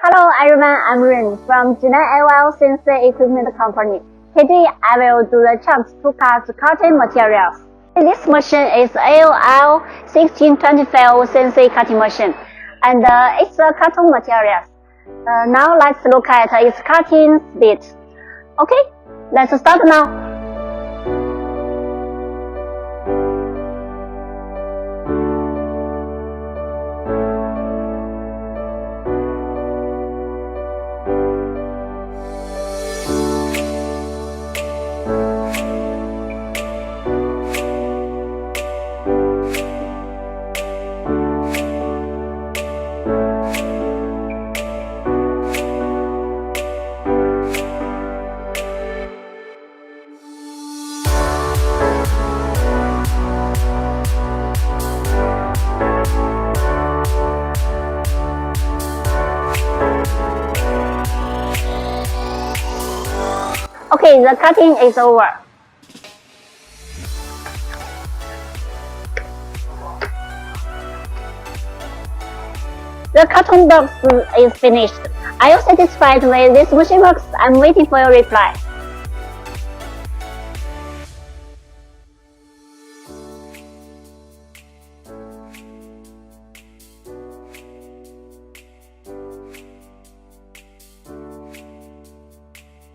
Hello everyone, I'm Rin from AOYOO CNC Equipment Company. Today I will do the chunks to cut cutting materials. This machine is AOYOO 1625 CNC cutting machine, and it's a cutting materials. Now let's look at its cutting speed. Okay, let's start now. Okay, the cutting is over. The carton box is finished. Are you satisfied with this machine box? I'm waiting for your reply.